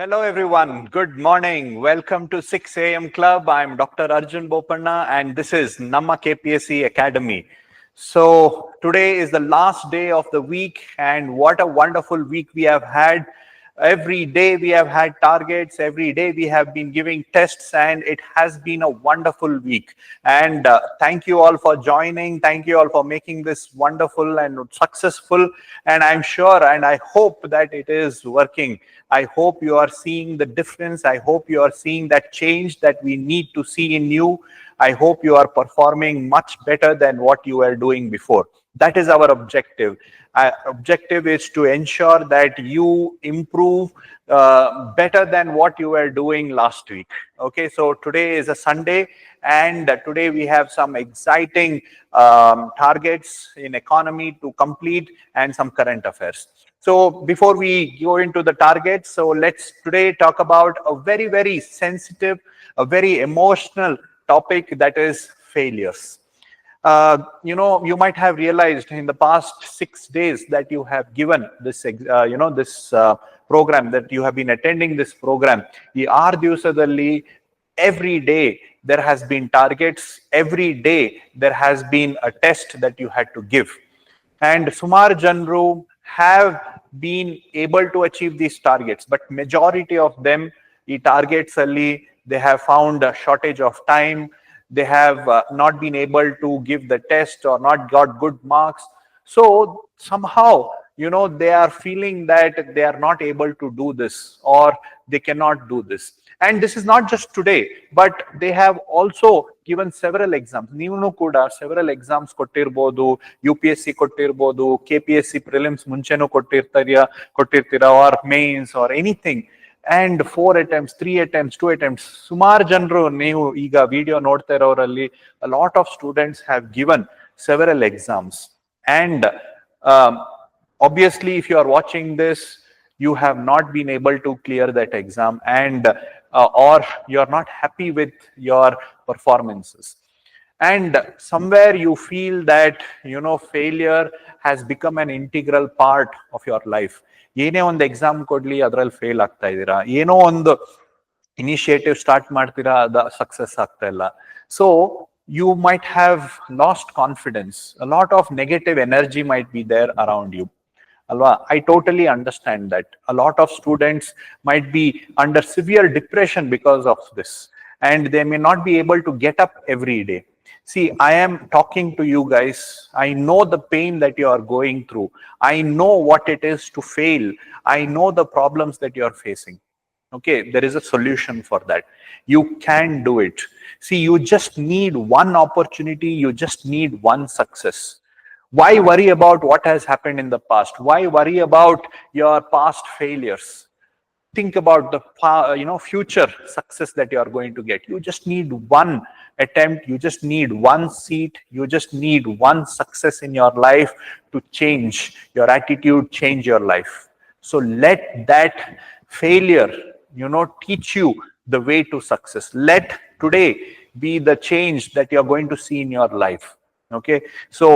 Hello everyone, good morning. Welcome to 6 a.m. Club. I'm Dr. Arjun Bopanna and this is NammaKPSC Academy. So today is the last day of the week and what a wonderful week we have had. Every day we have had targets, every day we have been giving tests and it has been a wonderful week. And thank you all for joining. Thank you all for making this wonderful and successful. And I'm sure and I hope that it is working. I hope you are seeing the difference. I hope you are seeing that change that we need to see in you. I hope you are performing much better than what you were doing before. That is our objective. Our objective is to ensure that you improve better than what you were doing last week. Okay, so today is a Sunday and today we have some exciting targets in economy to complete and some current affairs. So before we go into the targets, so let's today talk about a very, very sensitive, a very emotional topic, that is failures. You might have realized in the past 6 days that you have given this, this program, that you have been attending this program. The 6 ದಿವಸದಲ್ಲಿ every day there has been targets, every day there has been a test that you had to give. And Sumar Janru have been able to achieve these targets, but majority of them, the targets ali, they have found a shortage of time. They have not been able to give the test or not got good marks. So somehow, they are feeling that they are not able to do this or they cannot do this. And this is not just today, but they have also given several exams. Neevunu kuda several exams kottirbodu, UPSC kottirbodu, KPSC prelims muncheno kottirtira or mains or anything. And 4 attempts, 3 attempts, 2 attempts. Sumar Janru neevu iga video nodta irovralli a lot of students have given several exams. And obviously, if you are watching this, you have not been able to clear that exam, and or you are not happy with your performances. And somewhere you feel that, failure has become an integral part of your life. ಏನೇ ಒಂದು exam ಕೊಡ್ಲಿ ಅದ್ರಲ್ಲಿ fail ಆಗ್ತಾ ಇದ್ದೀರಾ, ಏನೋ ಒಂದು initiative start ಮಾಡ್ತೀರಾ, ಅದು ಸಕ್ಸಸ್ ಆಗ್ತಾ ಇಲ್ಲ. So you might have lost confidence. A lot of negative energy might be there around you. Alva, I totally understand that. A lot of students might be under severe depression because of this, and they may not be able to get up every day. See, I am talking to you guys. I know the pain that you are going through. I know what it is to fail. I know the problems that you are facing. Okay, there is a solution for that. You can do it. See, you just need one opportunity. You just need one success. Why worry about what has happened in the past? Why worry about your past failures? Think about the future success that you are going to get. You just need one attempt. You just need one seat. You just need one success in your life to change your attitude, change your life. So let that failure, teach you the way to success. Let today be the change that you are going to see in your life. Okay, so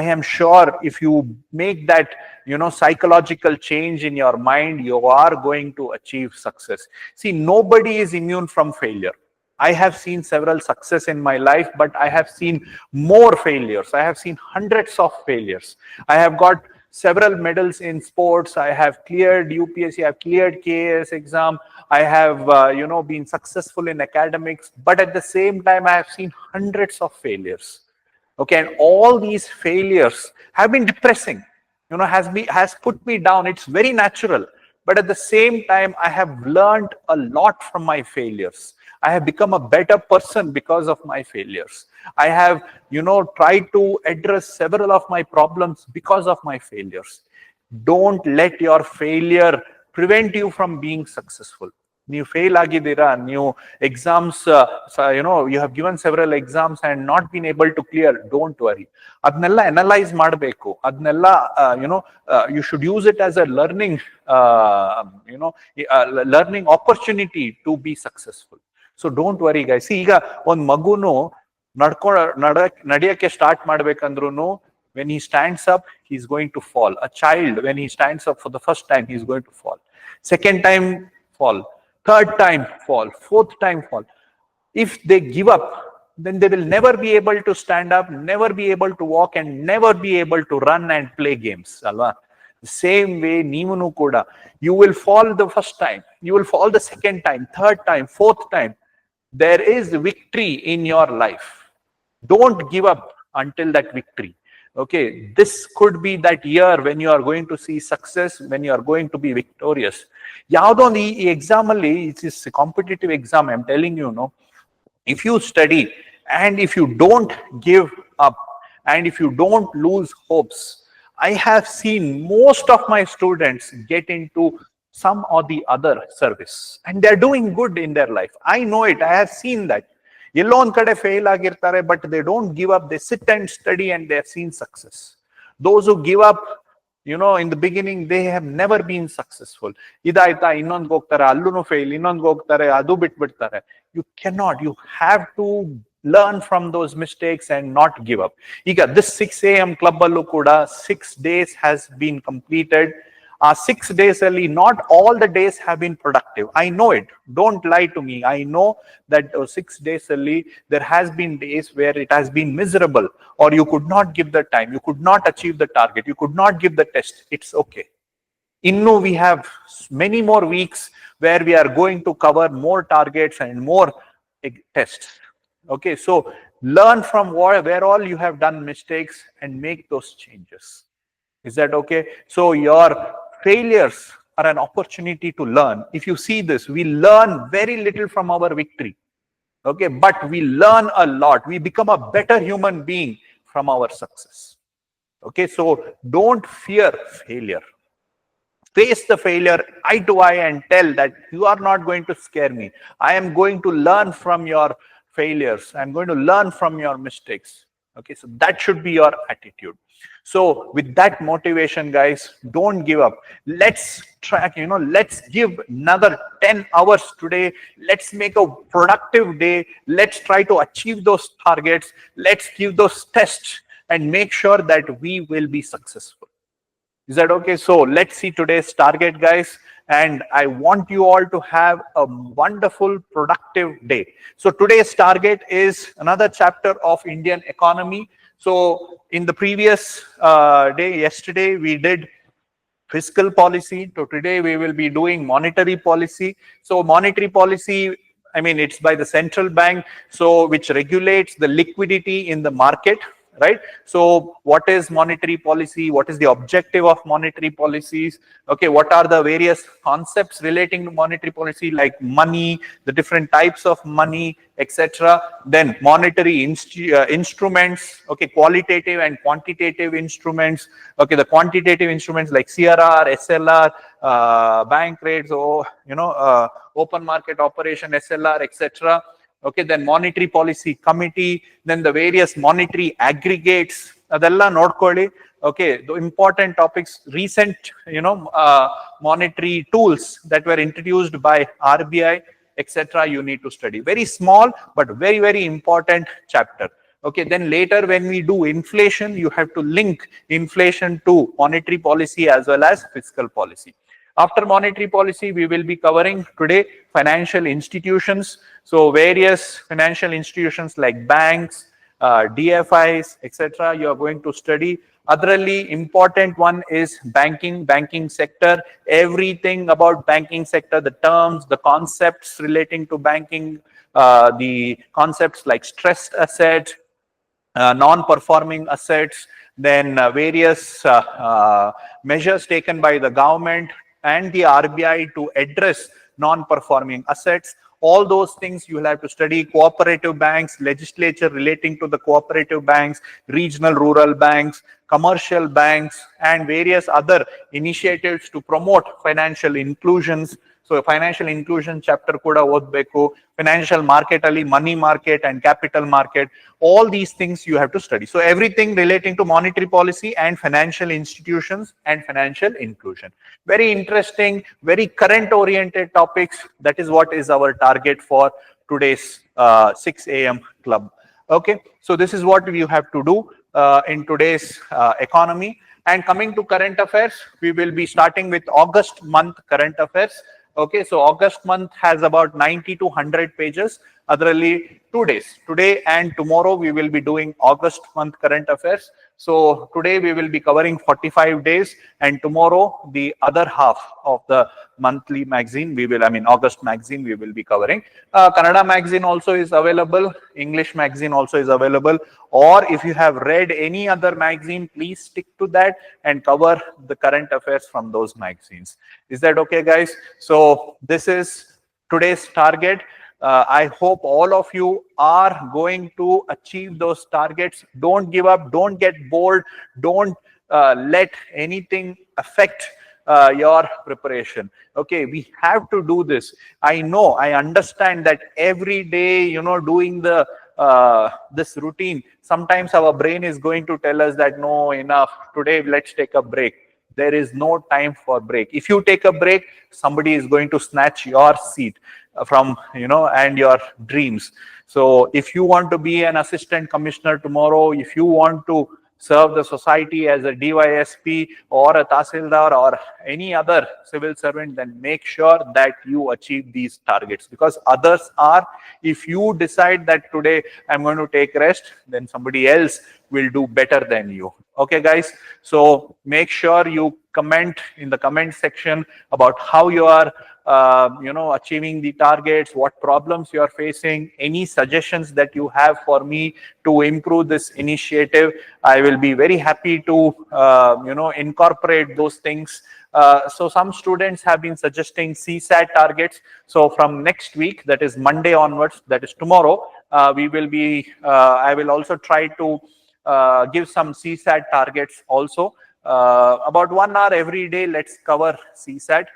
I am sure if you make that, psychological change in your mind, you are going to achieve success. See, nobody is immune from failure. I have seen several success in my life, but I have seen more failures. I have seen hundreds of failures. I have got several medals in sports. I have cleared UPSC, I have cleared KAS exam. I have, been successful in academics, but at the same time, I have seen hundreds of failures. Okay, and all these failures have been depressing, has put me down. It's very natural. But at the same time, I have learned a lot from my failures. I have become a better person because of my failures. I have, tried to address several of my problems because of my failures. Don't let your failure prevent you from being successful. You fail agidira, new exams, you have given several exams and not been able to clear. Don't worry. Adnella analyze ಮಾಡಬೇಕು. Adnella, you should use it as a learning, learning opportunity to be successful. So don't worry, guys. See, ಈಗ ಒಂದು ಮಗುನು ನಡೆಯಕ್ಕೆ start ಮಾಡ್ಬೇಕಂದ್ರೂ, when he stands up, he's going to fall. A child, when he stands up for the first time, he's going to fall. Second time, fall. Third time, fall. Fourth time, fall. If they give up, then they will never be able to stand up, never be able to walk, and never be able to run and play games. Alva? The same way, Nimunu Koda, you will fall the first time, you will fall the second time, third time, fourth time. There is victory in your life. Don't give up until that victory. Okay, this could be that year when you are going to see success, when you are going to be victorious. ಯಾವುದೋ ಒಂದು ಈ exam ಅಲ್ಲಿ it is competitive exam I am telling you know if you study and if you don't give up and if you don't lose hopes, I have seen most of my students get into some or the other service and they're doing good in their life. I know it, I have seen that. ಎಲ್ಲೋ ಒಂದ್ ಕಡೆ fail ಆಗಿರ್ತಾರೆ, but they don't give up, they sit and study and they have seen success. Those who give up, you know, in the beginning, they have never been successful. ಇದಾಯ್ತಾ ಇನ್ನೊಂದು ಹೋಗ್ತಾರೆ, ಅಲ್ಲೂ fail, ಇನ್ನೊಂದು ಹೋಗ್ತಾರೆ, ಅದು ಬಿಟ್ಬಿಡ್ತಾರೆ. You cannot, you have to learn from those mistakes and not give up. ಈಗ this 6 a.m. club allu kuda 6 days has been completed. 6 days ali not all the days have been productive. I know it, don't lie to me. I know that 6 days ali there has been days where it has been miserable, or you could not give the time, you could not achieve the target, you could not give the test. It's okay. Innu we have many more weeks where we are going to cover more targets and more tests. Okay, so learn from where all you have done mistakes and make those changes. Is that okay? So your failures are an opportunity to learn. If you see this, we learn very little from our victory. Okay, but we learn a lot. We become a better human being from our success. Okay, so don't fear failure. Face the failure eye to eye and tell that you are not going to scare me. I am going to learn from your failures. I'm going to learn from your mistakes. Okay, so that should be your attitude. So with that motivation, guys, don't give up. Let's track, you know, let's give another 10 hours today. Let's make a productive day. Let's try to achieve those targets. Let's give those tests and make sure that we will be successful. Is that okay? So let's see today's target, guys. And I want you all to have a wonderful, productive day. So today's target is another chapter of Indian economy. So in the previous day, yesterday, we did fiscal policy. So today we will be doing monetary policy. So monetary policy, I mean, it's by the central bank, so which regulates the liquidity in the market. Right? So what is monetary policy? What is the objective of monetary policies? Okay, what are the various concepts relating to monetary policy, like money, the different types of money, etc. Then monetary instruments, okay, qualitative and quantitative instruments. Okay, the quantitative instruments like CRR, SLR, bank rates, or, you know, open market operation, SLR, etc. Okay, then monetary policy committee, then the various monetary aggregates, adella nodkolli. Okay, the important topics, recent, you know, monetary tools that were introduced by RBI, etc. you need to study. Very small but very, very important chapter. Okay, then later when we do inflation, you have to link inflation to monetary policy as well as fiscal policy. After monetary policy, we will be covering today financial institutions. So various financial institutions like banks, DFIs, etc. you are going to study. Otherly important one is banking sector. Everything about banking sector, the terms, the concepts relating to banking, the concepts like stressed asset, non-performing assets, then various measures taken by the government and the RBI to address non-performing assets. All those things you will have to study. Cooperative banks, legislature relating to the cooperative banks, regional rural banks, commercial banks, and various other initiatives to promote financial inclusions. So financial inclusion chapter kuda odbeku. Financial market ali, money market and capital market. All these things you have to study. So everything relating to monetary policy and financial institutions and financial inclusion. Very interesting, very current oriented topics. That is what is our target for today's 6 a.m. club. Okay, so this is what you have to do in today's economy. And coming to current affairs, we will be starting with August month current affairs. Okay, so August month has about 90 to 100 pages. Otherly, 2 days, today and tomorrow, we will be doing August month current affairs. So today we will be covering 45 days, and tomorrow the other half of the monthly magazine August magazine we will be covering. Kannada magazine also is available, English magazine also is available, or if you have read any other magazine, please stick to that and cover the current affairs from those magazines. Is that okay, guys? So this is today's target. I hope all of you are going to achieve those targets. Don't give up, don't get bored, don't let anything affect your preparation. Okay, we have to do this. I know, I understand that every day, doing the this routine, sometimes our brain is going to tell us that no, enough, today let's take a break. There is no time for break. If you take a break, somebody is going to snatch your seat from, and your dreams. So if you want to be an assistant commissioner tomorrow, if you want to serve the society as a DYSP or a Tahsildar or any other civil servant, then make sure that you achieve these targets, because others are. If you decide that today I'm going to take rest, then somebody else will do better than you. Okay, guys? So make sure you comment in the comment section about how you are achieving the targets, what problems you are facing, any suggestions that you have for me to improve this initiative. I will be very happy to incorporate those things. So some students have been suggesting CSAT targets. So from next week, that is Monday onwards, that is tomorrow, I will also try to give some CSAT targets also. About 1 hour every day, let's cover CSAT.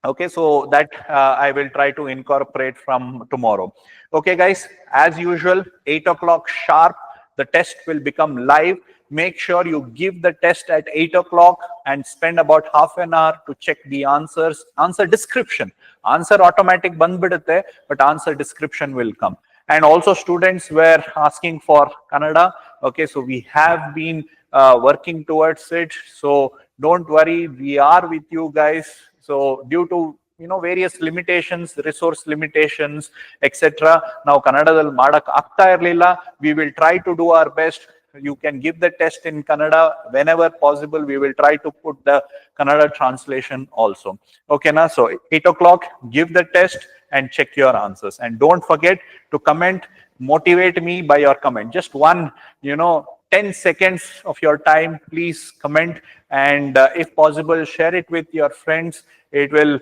Okay, so that I will try to incorporate from tomorrow. Okay, guys, as usual, 8 o'clock sharp, the test will become live. Make sure you give the test at 8 o'clock and spend about half an hour to check the answers. Answer description. Answer automatic bandbidutte, but answer description will come. And also students were asking for Kannada. Okay, so we have been working towards it. So don't worry, we are with you guys. So due to various limitations, resource limitations, etc. Now Kannadadalli madak ಆಗ್ತಾ ಇರಲಿಲ್ಲ. We will try to do our best. You can give the test in Kannada whenever possible. We will try to put the Kannada translation also. Okay, na? So 8 o'clock, give the test and check your answers. And don't forget to comment, motivate me by your comment. Just one, 10 seconds of your time, please comment, and if possible, share it with your friends. It will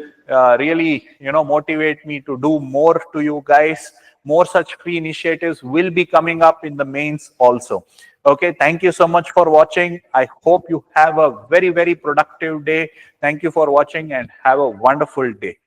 really, motivate me to do more to you guys. More such free initiatives will be coming up in the mains also. Okay, thank you so much for watching. I hope you have a very, very productive day. Thank you for watching and have a wonderful day.